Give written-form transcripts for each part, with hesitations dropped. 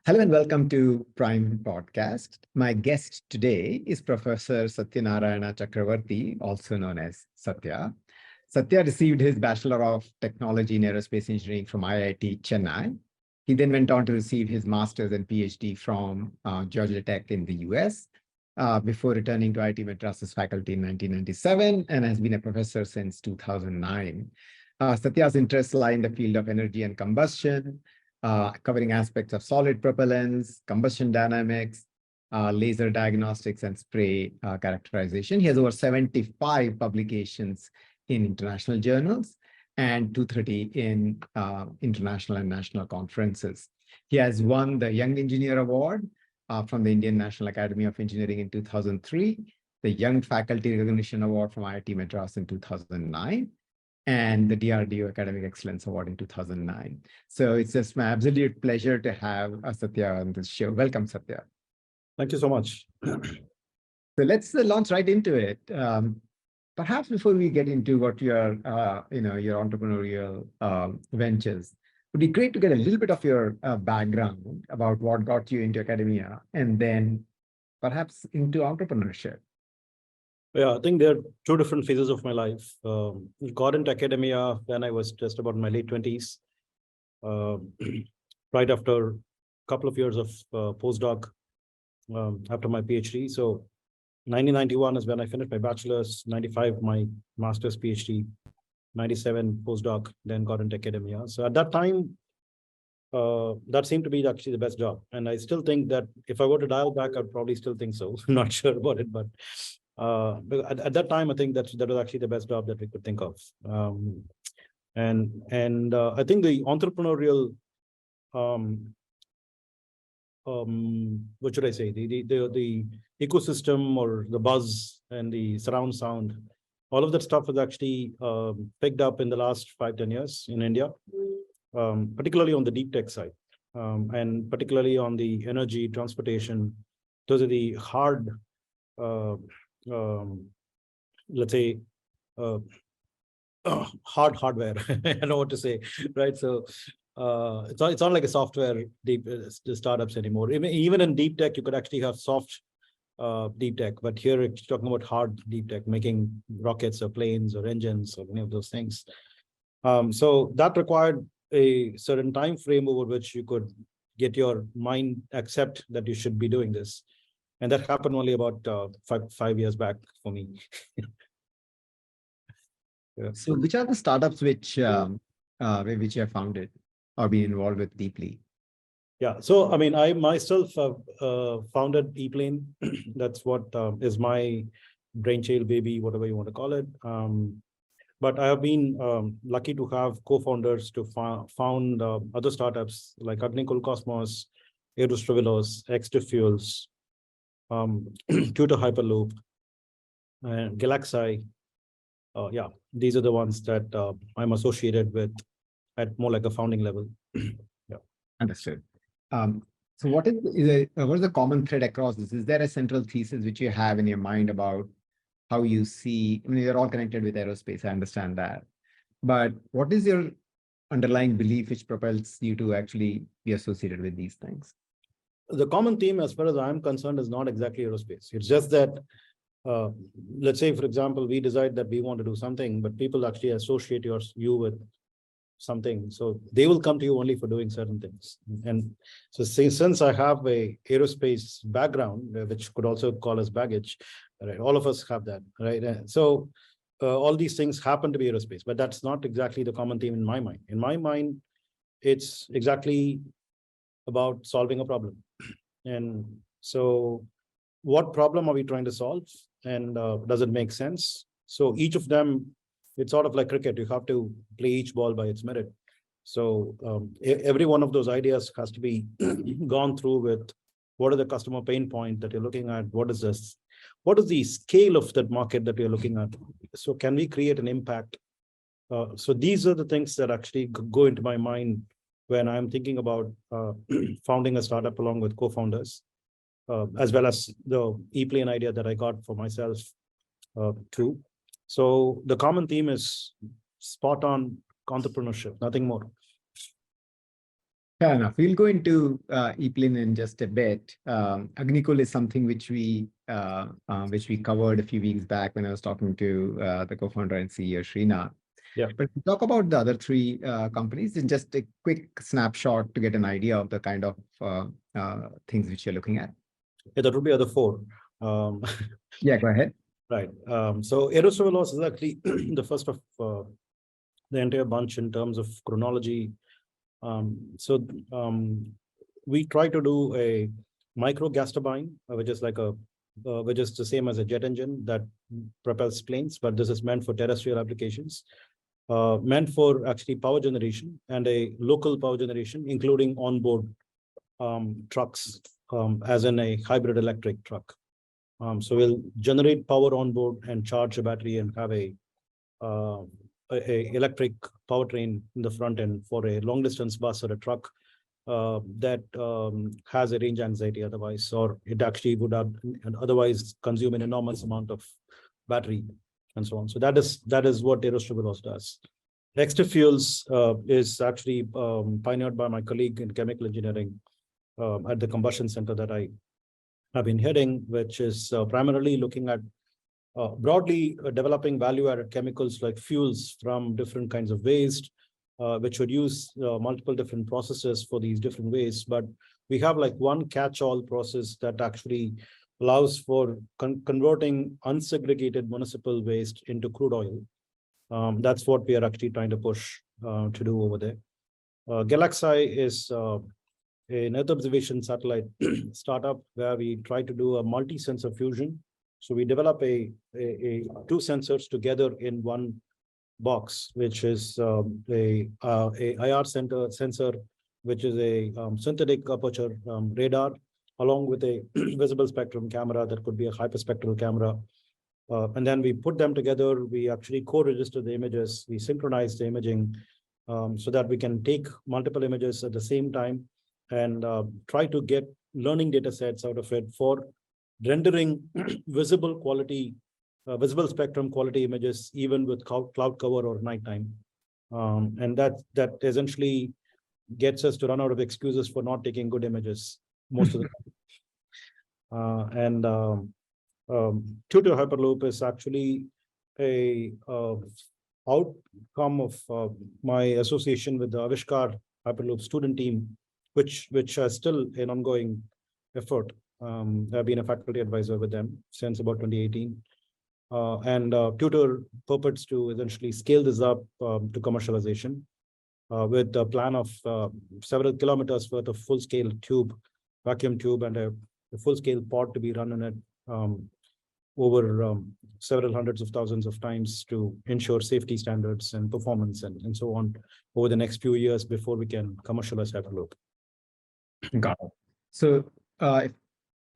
Hello and welcome to Prime Podcast. My guest today is Professor Satya Chakravarthy, also known as Satya. Satya received his Bachelor of Technology in Aerospace Engineering from IIT Chennai. He then went on to receive his Master's and PhD from Georgia Tech in the US before returning to IIT Madras's faculty in 1997 and has been a professor since 2009. Satya's interests lie in the field of energy and combustion, covering aspects of solid propellants, combustion dynamics, laser diagnostics, and spray characterization. He has over 75 publications in international journals and 230 in international and national conferences. He has won the Young Engineer Award from the Indian National Academy of Engineering in 2003, the Young Faculty Recognition Award from IIT Madras in 2009, and the DRDO Academic Excellence Award in 2009. So it's just my absolute pleasure to have Satya on this show. Welcome, Satya. Thank you so much. So let's launch right into it. Perhaps before we get into what your entrepreneurial ventures, it would be great to get a little bit of your background about what got you into academia and then perhaps into entrepreneurship. Yeah, I think there are two different phases of my life. Got into academia when I was just about in my late 20s, right after a couple of years of postdoc after my PhD. So 1991 is when I finished my bachelor's, 95 my master's PhD, 97 postdoc, then got into academia. So at that time, that seemed to be actually the best job. And I still think that if I were to dial back, I'd probably still think so. I'm not sure about it, but at that time, I think that was actually the best job that we could think of. And I think the entrepreneurial, what should I say, the ecosystem or the buzz and the surround sound, all of that stuff was actually picked up in the last 5-10 years in India, particularly on the deep tech side, and particularly on the energy, transportation. Those are the hard, let's say, hard hardware. I don't know what to say, right? So it's not like a software deep startups anymore. Even in deep tech, you could actually have soft deep tech, but here it's talking about hard deep tech, making rockets or planes or engines or any of those things. So that required a certain time frame over which you could get your mind accept that you should be doing this. And that happened only about 5 years back for me. Yeah. So which are the startups which you have founded or been involved with deeply? Yeah, so I mean, I myself founded ePlane. That's what is my brainchild baby, whatever you want to call it. But I have been lucky to have co-founders to found other startups like Agnikul Cosmos, Aerostrivilos, X2 Fuels, Tutor Hyperloop, and Galaxy. Yeah, these are the ones that I'm associated with at more like a founding level. Yeah. Understood. So what is the common thread across this? Is there a central thesis which you have in your mind about how you see, I mean, you're all connected with aerospace, I understand that. But what is your underlying belief which propels you to actually be associated with these things? The common theme, as far as I'm concerned, is not exactly aerospace. It's just that, let's say, for example, we decide that we want to do something, but people actually associate you with something. So they will come to you only for doing certain things. And so since I have a aerospace background, which could also call as baggage, right? All of us have that, right? So all these things happen to be aerospace, but that's not exactly the common theme in my mind. In my mind, it's exactly about solving a problem. And so what problem are we trying to solve? And does it make sense? So each of them, it's sort of like cricket. You have to play each ball by its merit. So every one of those ideas has to be gone through with what are the customer pain point that you're looking at? What is this? What is the scale of that market that you're looking at? So can we create an impact? So these are the things that actually go into my mind when I'm thinking about founding a startup along with co-founders, as well as the ePlane idea that I got for myself too. So the common theme is spot on entrepreneurship, nothing more. Fair enough. We'll go into ePlane in just a bit. Agnikul is something which we covered a few weeks back when I was talking to the co-founder and CEO Srinath. Yeah. But to talk about the other three companies in just a quick snapshot to get an idea of the kind of things which you're looking at. Yeah, that would be other four. Yeah, go ahead. Right. So Aerosovelos is actually the first of the entire bunch in terms of chronology. We try to do a micro gas turbine, which is like which is the same as a jet engine that propels planes, but this is meant for terrestrial applications, meant for actually power generation and a local power generation, including onboard trucks, as in a hybrid electric truck. So we'll generate power on board and charge a battery and have a electric powertrain in the front end for a long distance bus or a truck that has a range anxiety otherwise, or it actually would have otherwise consume an enormous amount of battery and so on. So that is what Aerosovelos does. Extra Fuels is actually pioneered by my colleague in chemical engineering at the combustion center that I have been heading, which is primarily looking at broadly developing value-added chemicals like fuels from different kinds of waste, which would use multiple different processes for these different wastes. But we have like one catch-all process that actually allows for converting unsegregated municipal waste into crude oil. That's what we are actually trying to push to do over there. Galaxy is an Earth observation satellite startup where we try to do a multi-sensor fusion. So we develop two sensors together in one box, which is a IR sensor, which is a synthetic aperture radar, along with a visible spectrum camera that could be a hyperspectral camera. And then we put them together. We actually co-register the images. We synchronize the imaging so that we can take multiple images at the same time and try to get learning data sets out of it for rendering visible spectrum quality images, even with cloud cover or nighttime. And that essentially gets us to run out of excuses for not taking good images most of the time. Tutor Hyperloop is actually a outcome of my association with the Avishkar Hyperloop student team, which is still an ongoing effort. I've been a faculty advisor with them since about 2018. Tutor purports to essentially scale this up to commercialization with a plan of several kilometers worth of full-scale vacuum tube, and a full-scale pod to be run in it over several hundreds of thousands of times to ensure safety standards and performance and so on over the next few years before we can commercialize Hyperloop. Got it. So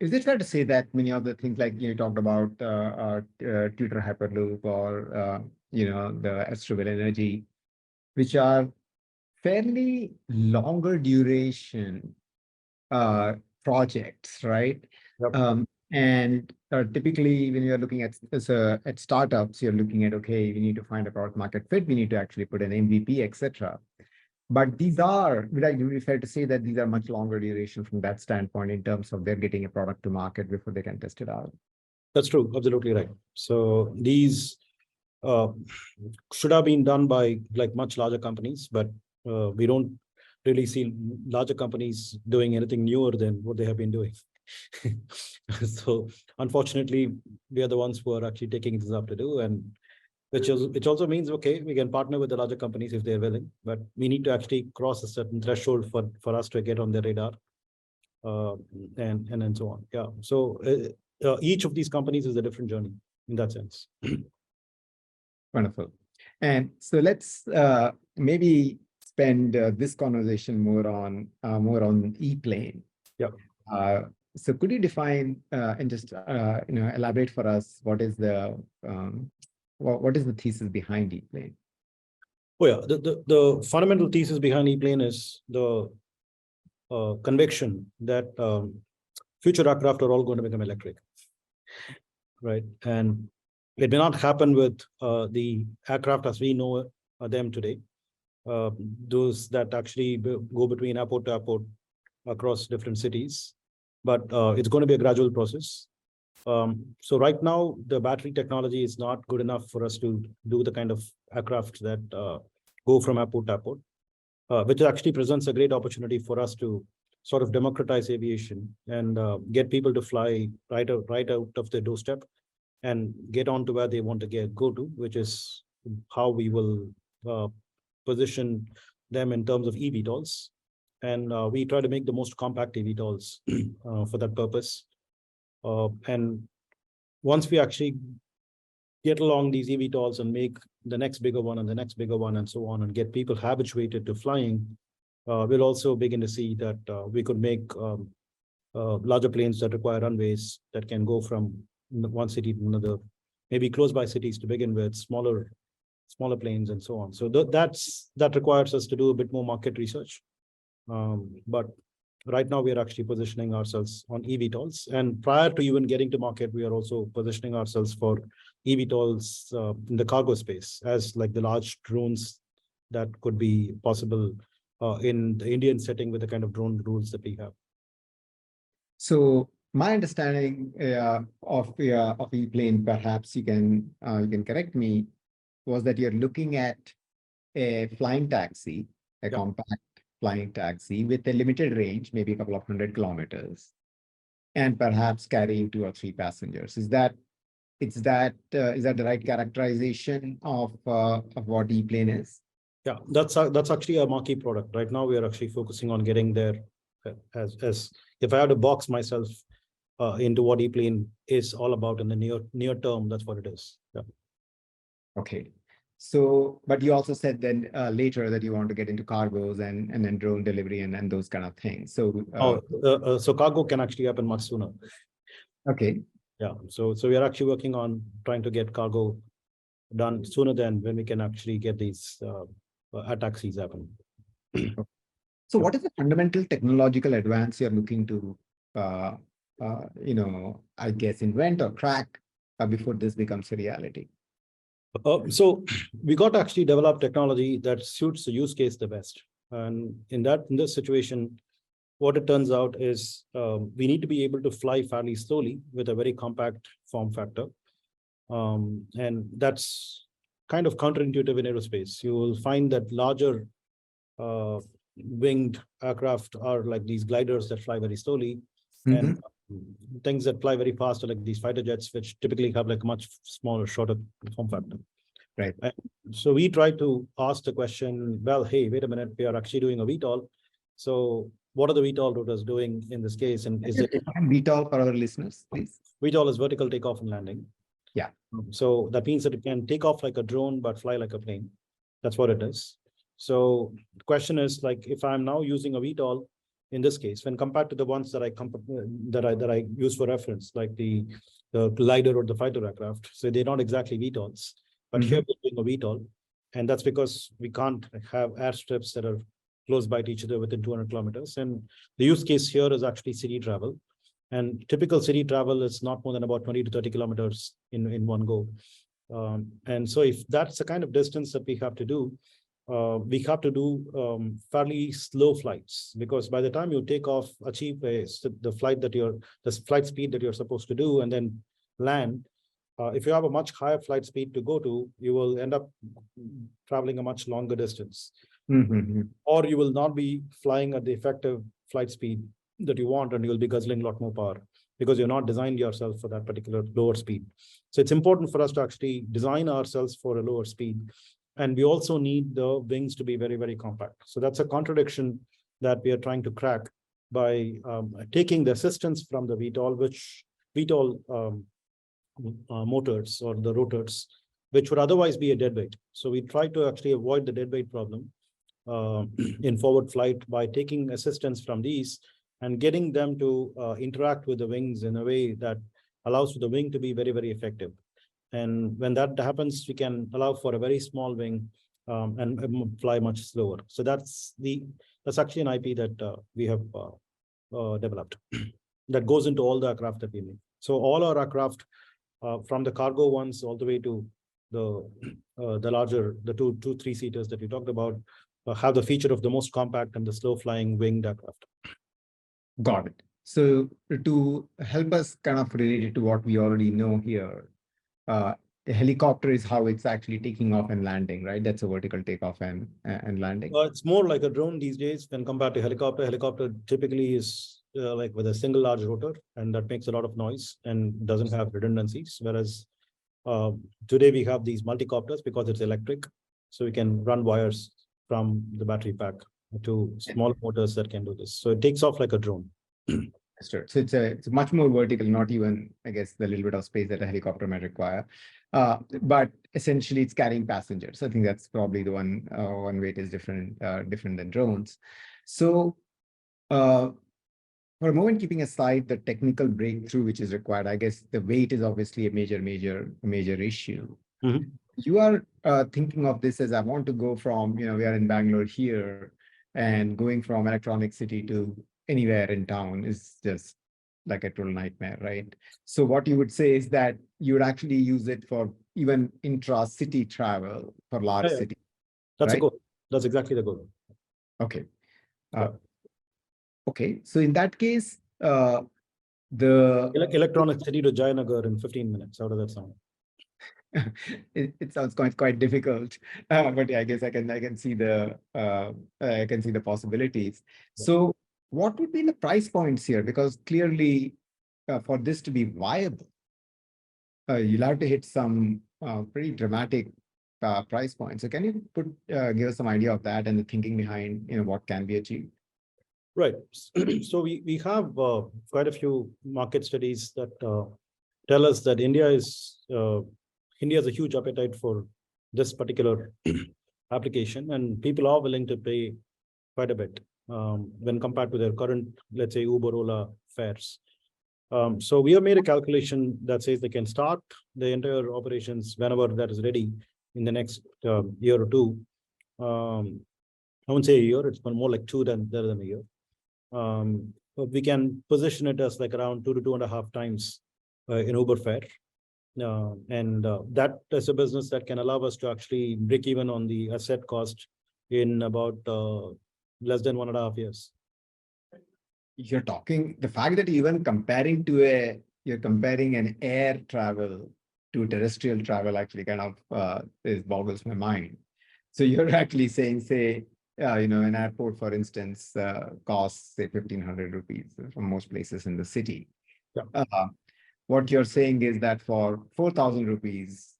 is it fair to say that many of the things like you talked about Tutor Hyperloop or the Astroville Energy, which are fairly longer duration projects, right? Yep. And typically when you're looking at startups, you're looking at, okay, we need to find a product market fit, we need to actually put an MVP, etc. But would I be fair to say that these are much longer duration from that standpoint in terms of they're getting a product to market before they can test it out? That's true. Absolutely right. So these should have been done by like much larger companies, but we don't really see larger companies doing anything newer than what they have been doing. So unfortunately, we are the ones who are actually taking this up to do, and which also means, okay, we can partner with the larger companies if they're willing, but we need to actually cross a certain threshold for us to get on their radar, and so on. Yeah. So each of these companies is a different journey in that sense. Wonderful. And so let's maybe spend this conversation more on ePlane. Yeah. So could you define and just elaborate for us what is the thesis behind ePlane? Oh yeah, the fundamental thesis behind ePlane is the conviction that future aircraft are all going to become electric, right? And it may not happen with the aircraft as we know them today, those that actually go between airport to airport across different cities. But it's going to be a gradual process. So right now, the battery technology is not good enough for us to do the kind of aircraft that go from airport to airport, which actually presents a great opportunity for us to sort of democratize aviation and get people to fly right out of their doorstep and get on to where they want to go to, which is how we will position them in terms of eVTOLs. And we try to make the most compact eVTOLs for that purpose. And once we actually get along these eVTOLs and make the next bigger one and the next bigger one and so on, and get people habituated to flying, we'll also begin to see that we could make larger planes that require runways that can go from one city to another, maybe close by cities to begin with, smaller planes and so on. So that requires us to do a bit more market research. But right now we are actually positioning ourselves on eVTOLs. And prior to even getting to market, we are also positioning ourselves for eVTOLs in the cargo space as like the large drones that could be possible in the Indian setting with the kind of drone rules that we have. So my understanding of ePlane, perhaps you can correct me, was that you're looking at a flying taxi, a compact flying taxi with a limited range, maybe a couple of 100 kilometers, and perhaps carrying 2 or 3 passengers. Is that the right characterization of what ePlane is? Yeah, that's actually a marquee product. Right now, we are actually focusing on getting there. As if I had to box myself into what ePlane is all about in the near term, that's what it is. Yeah. Okay. So, but you also said then later that you want to get into cargos and then drone delivery and those kind of things. So, so cargo can actually happen much sooner. Okay. Yeah. So we are actually working on trying to get cargo done sooner than when we can actually get these taxis happen. So what is the fundamental technological advance you're looking to, I guess, invent or crack before this becomes a reality? So we got to actually develop technology that suits the use case the best. And in this situation, what it turns out is we need to be able to fly fairly slowly with a very compact form factor. And that's kind of counterintuitive in aerospace. You will find that larger winged aircraft are like these gliders that fly very slowly, and things that fly very fast are like these fighter jets, which typically have like a much smaller, shorter form factor. Right. And so we try to ask the question, well, hey, wait a minute, we are actually doing a VTOL. So what are the VTOL rotors doing in this case? And is it VTOL for our listeners, please? VTOL is vertical takeoff and landing. Yeah. So that means that it can take off like a drone, but fly like a plane. That's what it is. So the question is, like, if I'm now using a VTOL in this case, when compared to the ones that I use for reference, like the glider or the fighter aircraft, so they're not exactly VTOLs, but here we're doing a VTOL, and that's because we can't have airstrips that are close by to each other within 200 kilometers. And the use case here is actually city travel. And typical city travel is not more than about 20 to 30 kilometers in one go. And so if that's the kind of distance that we have to do, fairly slow flights, because by the time you take off, achieve the flight speed that you're supposed to do, and then land, if you have a much higher flight speed to go to, you will end up traveling a much longer distance. Or you will not be flying at the effective flight speed that you want, and you'll be guzzling a lot more power because you're not designed yourself for that particular lower speed. So it's important for us to actually design ourselves for a lower speed. And we also need the wings to be very, very compact. So that's a contradiction that we are trying to crack by taking the assistance from the VTOL, which VTOL motors or the rotors, which would otherwise be a dead weight. So we try to actually avoid the dead weight problem in forward flight by taking assistance from these and getting them to interact with the wings in a way that allows for the wing to be very, very effective. And when that happens, we can allow for a very small wing and fly much slower. So that's actually an IP that we have developed that goes into all the aircraft that we make. So all our aircraft, from the cargo ones all the way to the larger, the two 3-seaters that we talked about, have the feature of the most compact and the slow flying winged aircraft. Got it. So to help us kind of relate it to what we already know here, a helicopter is how it's actually taking off and landing, right? That's a vertical takeoff and landing. It's more like a drone these days when compared to helicopter. Helicopter typically is like with a single large rotor, and that makes a lot of noise and doesn't have redundancies. Whereas today we have these multi-copters because it's electric, so we can run wires from the battery pack to small motors that can do this. So it takes off like a drone. So it's much more vertical, not even, I guess, the little bit of space that a helicopter might require. But essentially it's carrying passengers. I think that's probably the one way it is different than drones. So for a moment, keeping aside the technical breakthrough which is required, I guess the weight is obviously a major issue. Mm-hmm. You are thinking of this as, I want to go from, we are in Bangalore here, and going from Electronic City to anywhere in town is just like a total nightmare, right? So what you would say is that you would actually use it for even intra-city travel for large cities. That's right? a goal. That's exactly the goal. Okay. Yeah. Okay. So in that case, the Electronic City to Jayanagar in 15 minutes. How does that sound? it sounds quite difficult, but yeah, I guess I can see the possibilities. So what would be the price points here? Because clearly, for this to be viable, you'll have to hit some pretty dramatic price points. So can you give us some idea of that and the thinking behind what can be achieved? Right. So we have quite a few market studies that tell us that India has a huge appetite for this particular application, and people are willing to pay quite a bit when compared to their current, let's say, Uber, Ola fares. So we have made a calculation that says they can start the entire operations whenever that is ready in the next year or two. I won't say a year; it's more like two than a year. But we can position it as like around 2 to 2.5 times in Uber fare. And that is a business that can allow us to actually break even on the asset cost in about less than 1.5 years. You're talking the fact that even you're comparing an air travel to terrestrial travel actually kind of boggles my mind. So you're actually saying, say, an airport, for instance, costs, say, 1,500 rupees from most places in the city. Yeah. What you're saying is that for 4,000 rupees,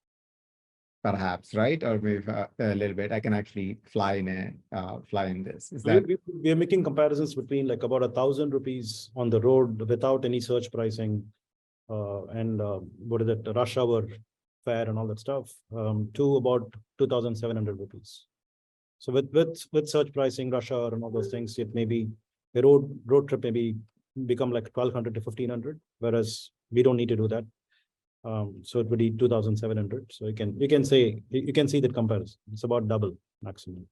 perhaps, right? Or maybe a little bit, I can actually fly in this. Is that we are making comparisons between like about 1,000 rupees on the road without any surge pricing and what is it, rush hour fare and all that stuff, to about 2,700 rupees. So with surge pricing, rush hour and all those things, it may be a road trip maybe become like 1,200 to 1,500, whereas we don't need to do that. So it would be 2,700. So you can see that comparison. It's about double maximum.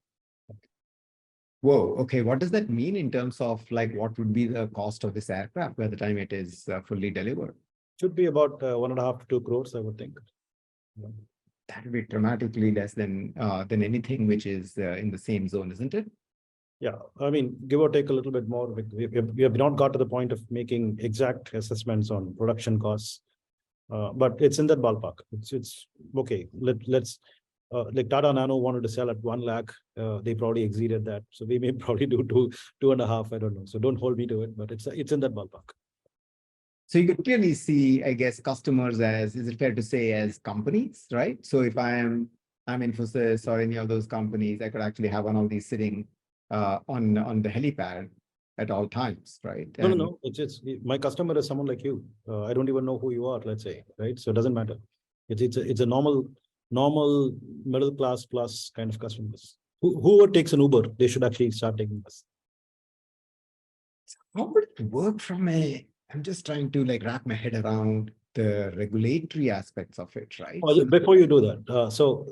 Whoa, okay. What does that mean in terms of like what would be the cost of this aircraft by the time it is fully delivered? Should be about 1.5 to 2 crores, I would think. That would be dramatically less than anything which is in the same zone, isn't it? Yeah, I mean, give or take a little bit more. We have not got to the point of making exact assessments on production costs, but it's in that ballpark. It's okay. Let's like Tata Nano wanted to sell at 1 lakh. They probably exceeded that, so we may probably do 2.5. I don't know. So don't hold me to it, but it's in that ballpark. So you could clearly see, I guess, customers as, is it fair to say, as companies, right? So if I'm Infosys or any of those companies, I could actually have one of these sitting on the helipad at all times, right? No. It's my customer is someone like you. I don't even know who you are, let's say, right? So it doesn't matter. It's a normal middle class plus kind of customers. Whoever takes an Uber, they should actually start taking this. How would it work I'm just trying to like wrap my head around the regulatory aspects of it, right? Well, before you do that, so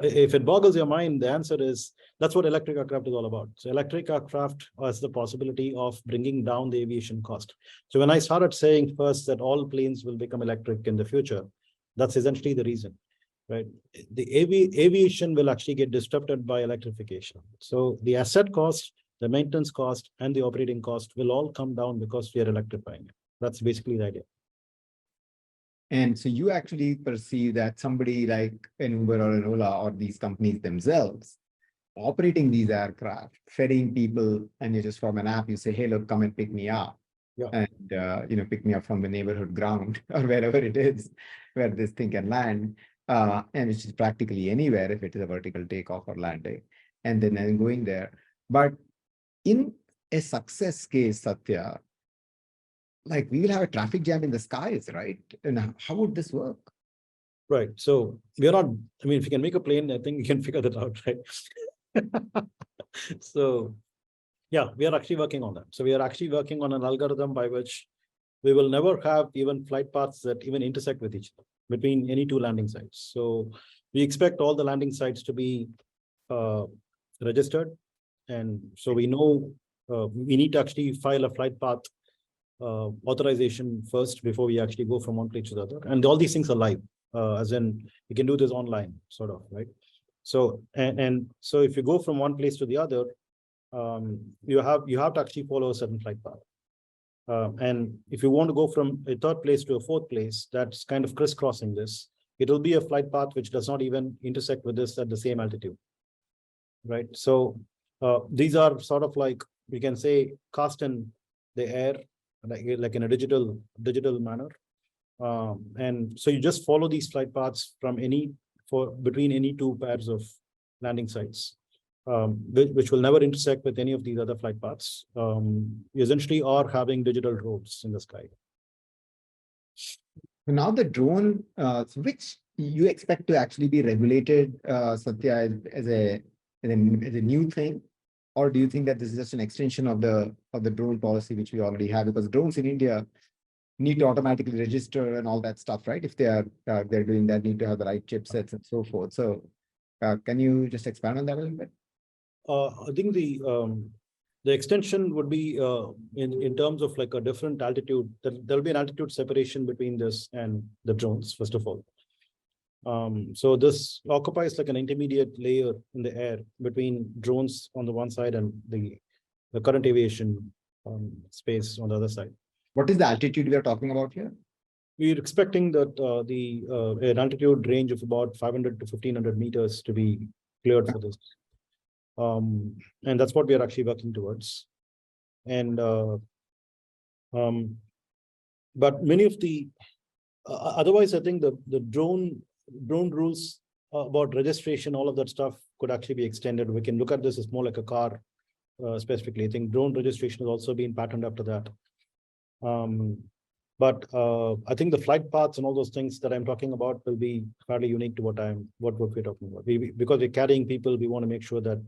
if it boggles your mind, the answer is that's what electric aircraft is all about. So electric aircraft has the possibility of bringing down the aviation cost. So when I started saying first that all planes will become electric in the future, that's essentially the reason. right? The aviation will actually get disrupted by electrification. So the asset cost, the maintenance cost, and the operating cost will all come down because we are electrifying it. That's basically the idea. And so you actually perceive that somebody like an Uber or an Ola or these companies themselves operating these aircraft, ferrying people, and you just from an app, you say, hey, look, come and pick me up. Yeah. And pick me up from the neighborhood ground or wherever it is where this thing can land, and which is practically anywhere if it is a vertical takeoff or landing, and then going there. But in a success case, Satya, like we will have a traffic jam in the skies, right? And how would this work? Right. So we are not, I mean, if you can make a plane, I think we can figure that out, right? So yeah, we are actually working on that. So we are actually working on an algorithm by which we will never have even flight paths that even intersect with each other between any two landing sites. So we expect all the landing sites to be registered. And so we know we need to actually file a flight path authorization first before we actually go from one place to the other. And all these things are live, as in you can do this online, sort of, right? So and so if you go from one place to the other, you have to actually follow a certain flight path. And if you want to go from a third place to a fourth place, that's kind of crisscrossing this. It will be a flight path which does not even intersect with this at the same altitude, right? So these are sort of like, we can say, cast in the air, like in a digital manner. And so you just follow these flight paths from between any two pairs of landing sites, which will never intersect with any of these other flight paths. You essentially are having digital roads in the sky. Now the drone, which you expect to actually be regulated, Satya, as a new thing, or do you think that this is just an extension of the drone policy which we already have? Because drones in India need to automatically register and all that stuff, right? If they're doing that, need to have the right chipsets and so forth. So, can you just expand on that a little bit? I think the extension would be in terms of like a different altitude. There'll be an altitude separation between this and the drones, first of all. So this occupies like an intermediate layer in the air between drones on the one side and the current aviation space on the other side. What is the altitude we are talking about here? We're expecting that an altitude range of about 500 to 1500 meters to be cleared for this. And that's what we are actually working towards. And but many of the otherwise, I think the drone rules about registration, all of that stuff could actually be extended. We can look at this as more like a car specifically. I think drone registration has also been patterned after that. But I think the flight paths and all those things that I'm talking about will be fairly unique to what we're talking about. Because we're carrying people, we want to make sure that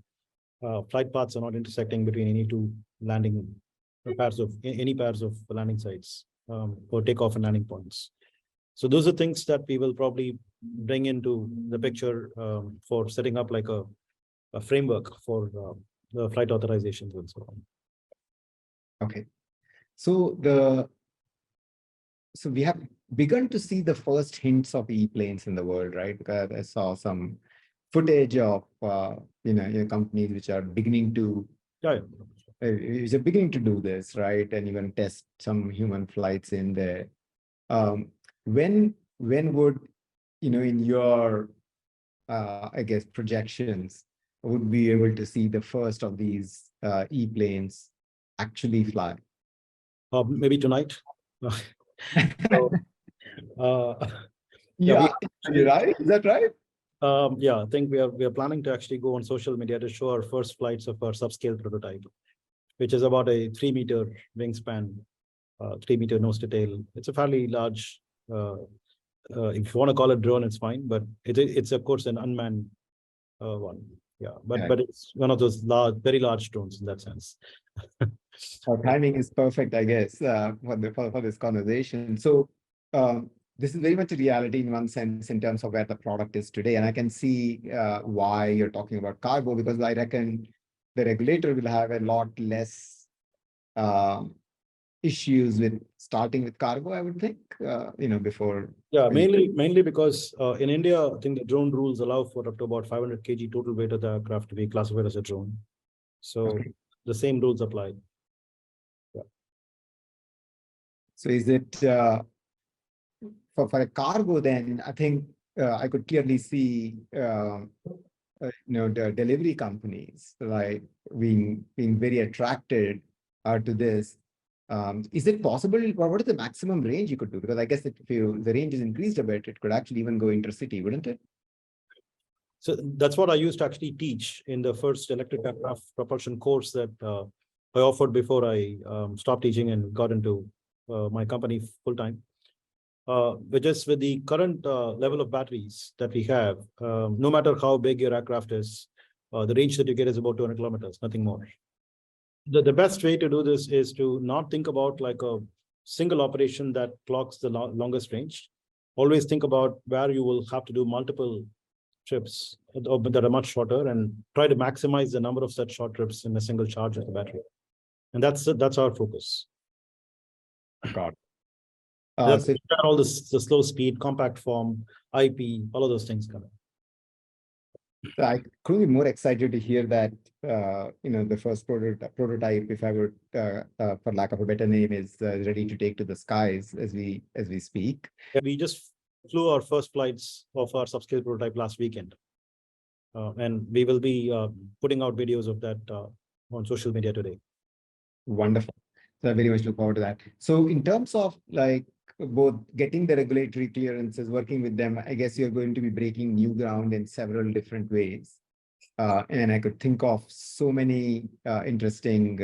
flight paths are not intersecting between any two landing pairs of landing sites or takeoff and landing points. So those are things that we will probably bring into the picture for setting up like a framework for the flight authorizations and so on. Okay, so we have begun to see the first hints of ePlanes in the world, right? Because I saw some footage of companies which are beginning to which are beginning to do this, right? And even test some human flights in there. When would, in your I guess projections, would be able to see the first of these ePlanes actually fly? Maybe tonight. So, yeah, right? Is that right? Yeah, I think we are planning to actually go on social media to show our first flights of our subscale prototype, which is about a 3-meter wingspan, 3-meter nose to tail. It's a fairly large. If you want to call it drone, it's fine, but it's of course an unmanned one. Yeah, but it's one of those very large drones in that sense. Our timing is perfect, I guess, for this conversation. So this is very much a reality in one sense in terms of where the product is today. And I can see why you're talking about cargo, because I reckon the regulator will have a lot less issues with starting with cargo, I would think, before. Yeah, mainly because in India, I think the drone rules allow for up to about 500 kg total weight of the aircraft to be classified as a drone. So Okay. the same rules apply. Yeah. So is it for a cargo, then I think I could clearly see the delivery companies like being very attracted to this. Is it possible? What is the maximum range you could do? Because I guess if the range is increased a bit, it could actually even go intercity, wouldn't it? So that's what I used to actually teach in the first electric aircraft propulsion course that I offered before I stopped teaching and got into my company full time. Which is with the current level of batteries that we have, no matter how big your aircraft is, the range that you get is about 200 kilometers, nothing more. The best way to do this is to not think about like a single operation that clocks the longest range. Always think about where you will have to do multiple trips that are much shorter and try to maximize the number of such short trips in a single charge of the battery. And that's our focus. Got it. That's all the slow speed, compact form, IP, all of those things come in. I couldn't be more excited to hear that, the first prototype, if I would, for lack of a better name, is ready to take to the skies as we speak. Yeah, we just flew our first flights of our subscale prototype last weekend. And we will be putting out videos of that on social media today. Wonderful. So I very much look forward to that. So in terms of like both getting the regulatory clearances, working with them, I guess you're going to be breaking new ground in several different ways. And I could think of so many interesting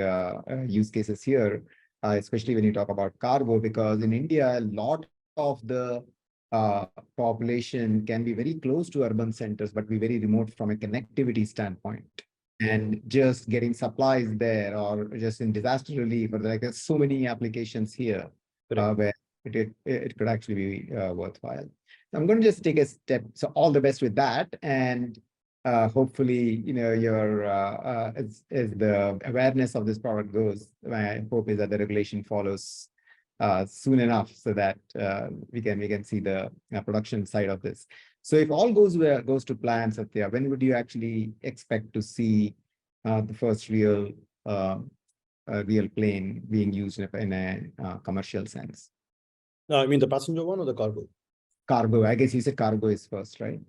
use cases here, especially when you talk about cargo, because in India, a lot of the population can be very close to urban centers, but be very remote from a connectivity standpoint. And just getting supplies there, or just in disaster relief, or like there's so many applications here where it could actually be worthwhile. I'm going to just take a step. So all the best with that, and hopefully, your as the awareness of this product goes, my hope is that the regulation follows soon enough so that we can see the production side of this. So if all goes to plan, Satya, when would you actually expect to see the first real plane being used in a commercial sense? I mean the passenger one or the cargo? Cargo. I guess you said cargo is first, right?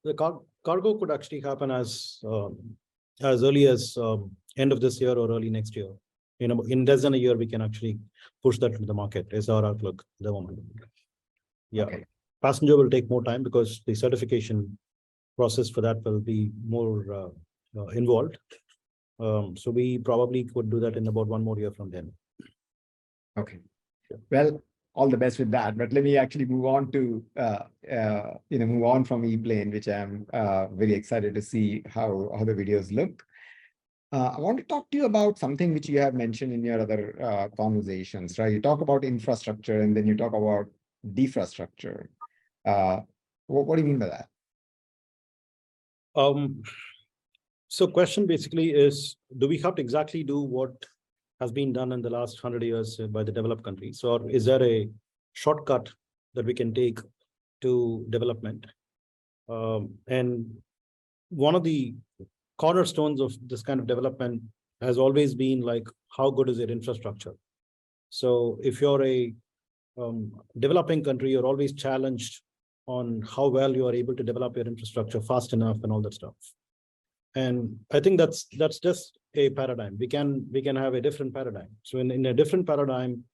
The cargo could actually happen as early as end of this year or early next year. In less than a year, we can actually push that to the market. Is our outlook at the moment. Yeah. Okay. Passenger will take more time because the certification process for that will be more involved. So we probably could do that in about 1 more year from then. Okay. Well, all the best with that. But let me actually move on to move on from ePlane, which I'm very excited to see how the videos look. I want to talk to you about something which you have mentioned in your other conversations, right? You talk about infrastructure and then you talk about defrastructure. What do you mean by that? So question basically is, do we have to exactly do what has been done in the last 100 years by the developed countries? Or is there a shortcut that we can take to development? And one of the cornerstones of this kind of development has always been like, how good is your infrastructure? So if you're a developing country, you're always challenged on how well you are able to develop your infrastructure fast enough and all that stuff. And I think that's just a paradigm. We can have a different paradigm. So in a different paradigm,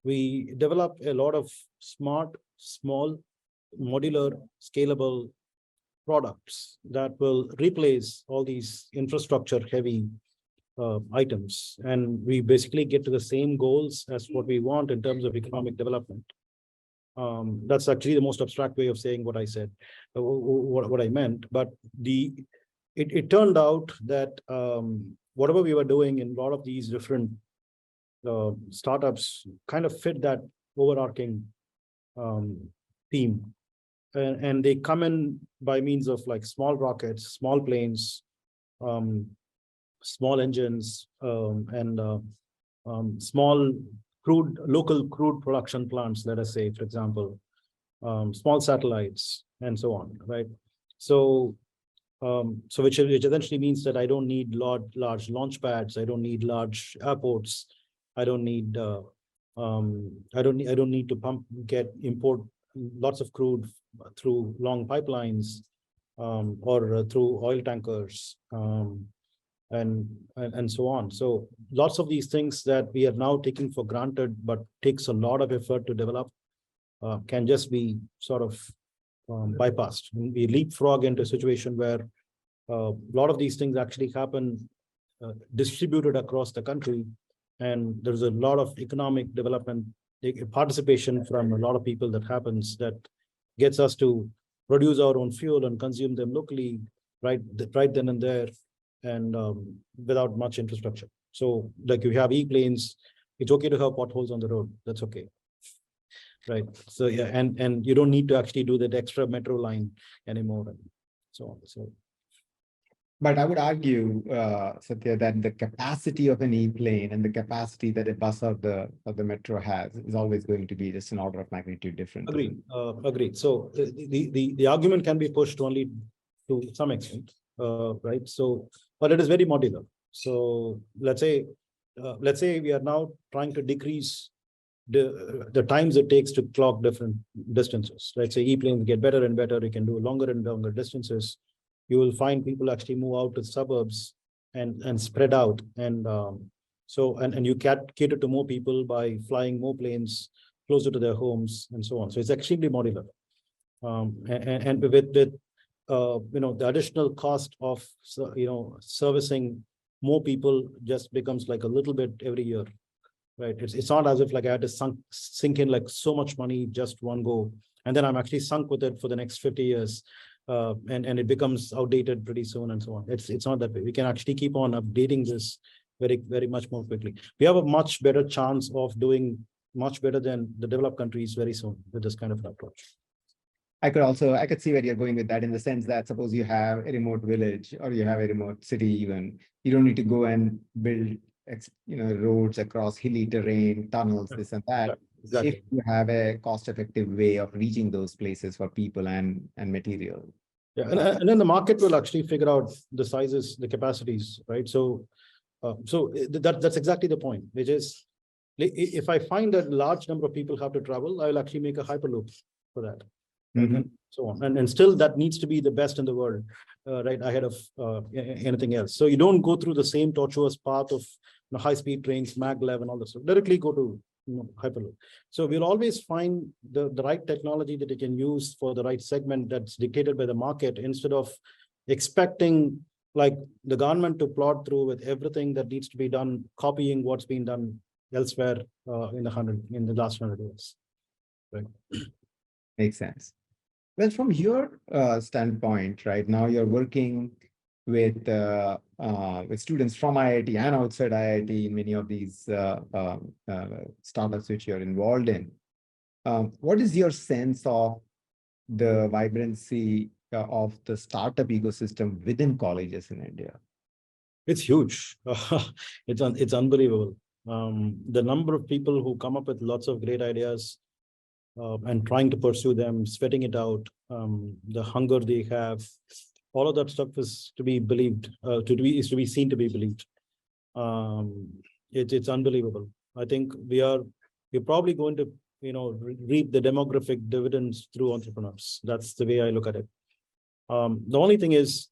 we develop a lot of smart, small, modular, scalable products that will replace all these infrastructure heavy items. And we basically get to the same goals as what we want in terms of economic development. That's actually the most abstract way of saying what I said, what I meant. But it turned out that whatever we were doing in a lot of these different startups kind of fit that overarching theme. And they come in by means of like small rockets, small planes, small engines, and small local crude production plants, let us say, for example, small satellites, and so on, right? So, which essentially means that I don't need large launch pads. I don't need large airports. I don't need I don't need to import lots of crude through long pipelines, or through oil tankers, and so on. So lots of these things that we are now taking for granted, but takes a lot of effort to develop, can just be sort of bypassed. We leapfrog into a situation where a lot of these things actually happen distributed across the country, and there's a lot of economic development participation from a lot of people that happens, that gets us to produce our own fuel and consume them locally, right then and there, and without much infrastructure. So like you have ePlanes, it's okay to have potholes on the road. That's okay. Right. So yeah, and you don't need to actually do that extra metro line anymore, and so on. So, but I would argue, Satya, that the capacity of an ePlane and the capacity that a bus or the metro has is always going to be just an order of magnitude different. Agreed. Agreed. So the argument can be pushed only to some extent, right? So, but it is very modular. So let's say we are now trying to decrease the times it takes to clock different distances. Let's say ePlanes get better and better. You can do longer and longer distances. You will find people actually move out to suburbs and spread out. And and you cater to more people by flying more planes closer to their homes and so on. So it's extremely modular. And with the additional cost of servicing more people just becomes like a little bit every year. Right. It's not as if like I had to sink in like so much money just one go, and then I'm actually sunk with it for the next 50 years. And it becomes outdated pretty soon and so on. It's not that way. We can actually keep on updating this very, very much more quickly. We have a much better chance of doing much better than the developed countries very soon with this kind of approach. I could see where you're going with that, in the sense that suppose you have a remote village or you have a remote city, even you don't need to go and build roads across hilly terrain, tunnels, this and that. Exactly. If you have a cost-effective way of reaching those places for people and material. Yeah, and then the market will actually figure out the sizes, the capacities, right? So, that's exactly the point, which is, if I find that large number of people have to travel, I will actually make a hyperloop for that. Mm-hmm. So on, and still that needs to be the best in the world, right ahead of anything else. So you don't go through the same tortuous path of high-speed trains, maglev, and all this. So directly go to hyperloop. So we'll always find the right technology that you can use for the right segment that's dictated by the market, instead of expecting like the government to plod through with everything that needs to be done, copying what's been done elsewhere in the last 100 years. Right. Makes sense. Well, from your standpoint, right now you're working with students from IIT and outside IIT in many of these startups which you're involved in. What is your sense of the vibrancy of the startup ecosystem within colleges in India? It's huge. It's unbelievable. The number of people who come up with lots of great ideas and trying to pursue them, sweating it out, the hunger they have, all of that stuff is to be believed, is to be seen to be believed. It's unbelievable. I think we're probably going to reap the demographic dividends through entrepreneurs. That's the way I look at it. The only thing is,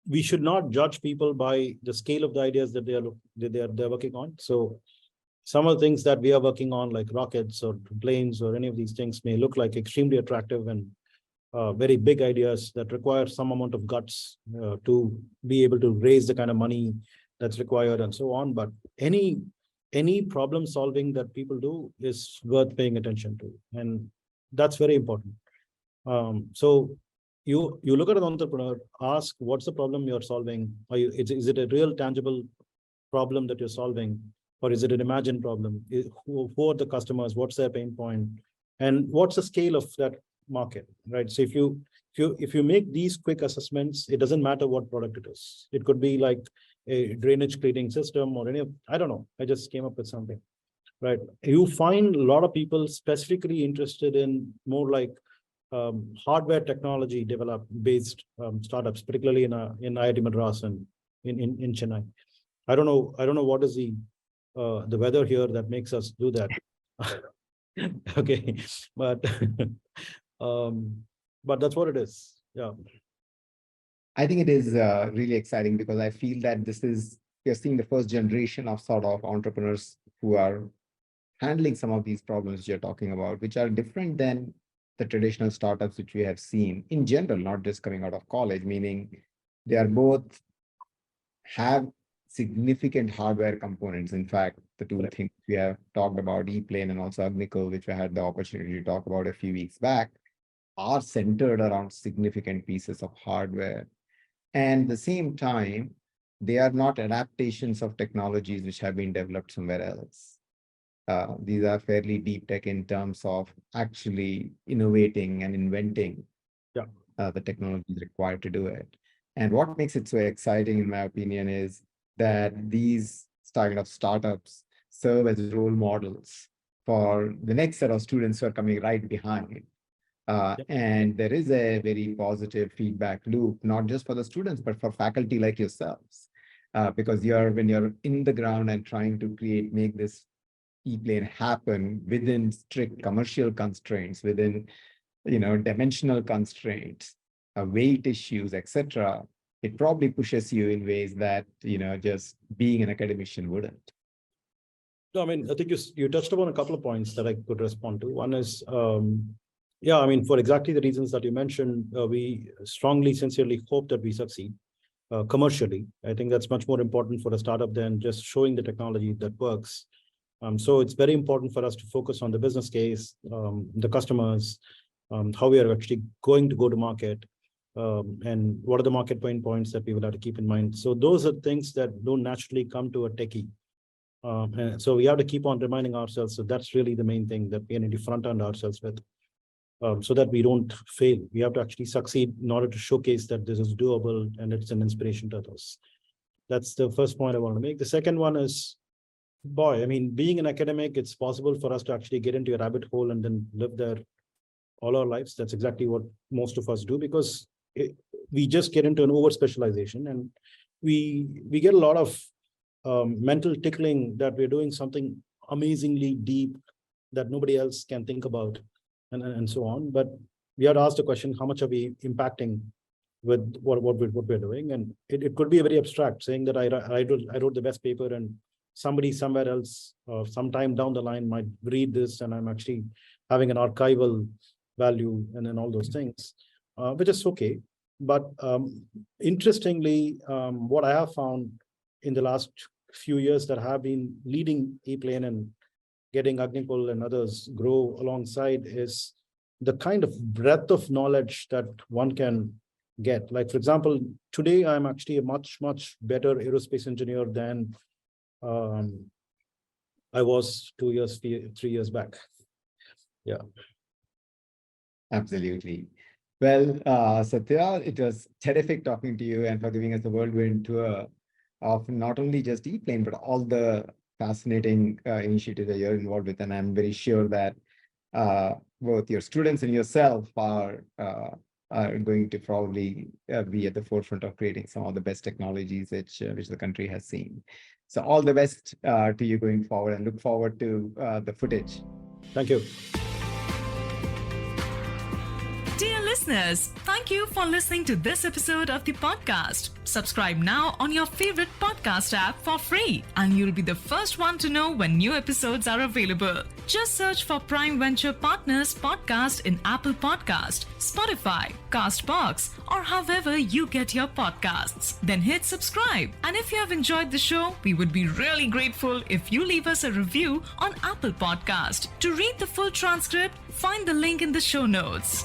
we should not judge people by the scale of the ideas that they're working on. So some of the things that we are working on, like rockets or planes or any of these things, may look like extremely attractive and very big ideas that require some amount of guts to be able to raise the kind of money that's required and so on. But any problem solving that people do is worth paying attention to, and that's very important. So you look at an entrepreneur, ask what's the problem you're solving. Is it a real tangible problem that you're solving, or is it an imagined problem? Who are the customers? What's their pain point? And what's the scale of that market, right? So if you make these quick assessments, it doesn't matter what product it is. It could be like a drainage cleaning system or I don't know. I just came up with something. right? You find a lot of people specifically interested in more like hardware technology based startups, particularly in IIT Madras and in Chennai. I don't know what is the weather here that makes us do that. Okay, but but that's what it is. Yeah. I think it is really exciting because I feel that we're seeing the first generation of sort of entrepreneurs who are handling some of these problems you're talking about, which are different than the traditional startups which we have seen in general, not just coming out of college, meaning they are both have significant hardware components. In fact, the two things we have talked about, ePlane and also Agnikul, which I had the opportunity to talk about a few weeks back, are centered around significant pieces of hardware. And at the same time, they are not adaptations of technologies which have been developed somewhere else. These are fairly deep tech in terms of actually innovating and inventing the technologies required to do it. And what makes it so exciting, in my opinion, is that these kind of startups serve as role models for the next set of students who are coming right behind. And there is a very positive feedback loop, not just for the students, but for faculty like yourselves. Because when you're in the ground and trying to make this ePlane happen within strict commercial constraints, within dimensional constraints, weight issues, etc., it probably pushes you in ways that just being an academician wouldn't. No, I mean, I think you touched upon a couple of points that I could respond to. One is, yeah, I mean, for exactly the reasons that you mentioned, we strongly, sincerely hope that we succeed commercially. I think that's much more important for a startup than just showing the technology that works. So it's very important for us to focus on the business case, the customers, how we are actually going to go to market, and what are the market pain points that we will have to keep in mind. So those are things that don't naturally come to a techie. And so we have to keep on reminding ourselves. So that's really the main thing that we need to front end ourselves with, so that we don't fail. We have to actually succeed in order to showcase that this is doable and it's an inspiration to others. That's the first point I want to make. The second one is, boy, I mean, being an academic, it's possible for us to actually get into a rabbit hole and then live there all our lives. That's exactly what most of us do, because we just get into an over specialization, and we get a lot of mental tickling that we're doing something amazingly deep that nobody else can think about, and so on. But we had asked the question, how much are we impacting with what we're doing? And it could be very abstract, saying that I wrote the best paper, and somebody somewhere else sometime down the line might read this, and I'm actually having an archival value and all those things, which is okay. But interestingly, what I have found in the last few years that have been leading ePlane and getting Agnikul and others grow alongside is the kind of breadth of knowledge that one can get. Like, for example, today I'm actually a much better aerospace engineer than I was 3 years back. Yeah. Absolutely. Well, Satya, it was terrific talking to you and for giving us a whirlwind tour of not only just ePlane, but all the fascinating initiatives that you're involved with. And I'm very sure that both your students and yourself are going to probably be at the forefront of creating some of the best technologies which the country has seen. So all the best to you going forward, and look forward to the footage. Thank you. Dear listeners, thank you for listening to this episode of the podcast. Subscribe now on your favorite podcast app for free, and you'll be the first one to know when new episodes are available. Just search for Prime Venture Partners Podcast in Apple Podcast, Spotify, Castbox, or however you get your podcasts. Then hit subscribe. And if you have enjoyed the show, we would be really grateful if you leave us a review on Apple Podcast. To read the full transcript, find the link in the show notes.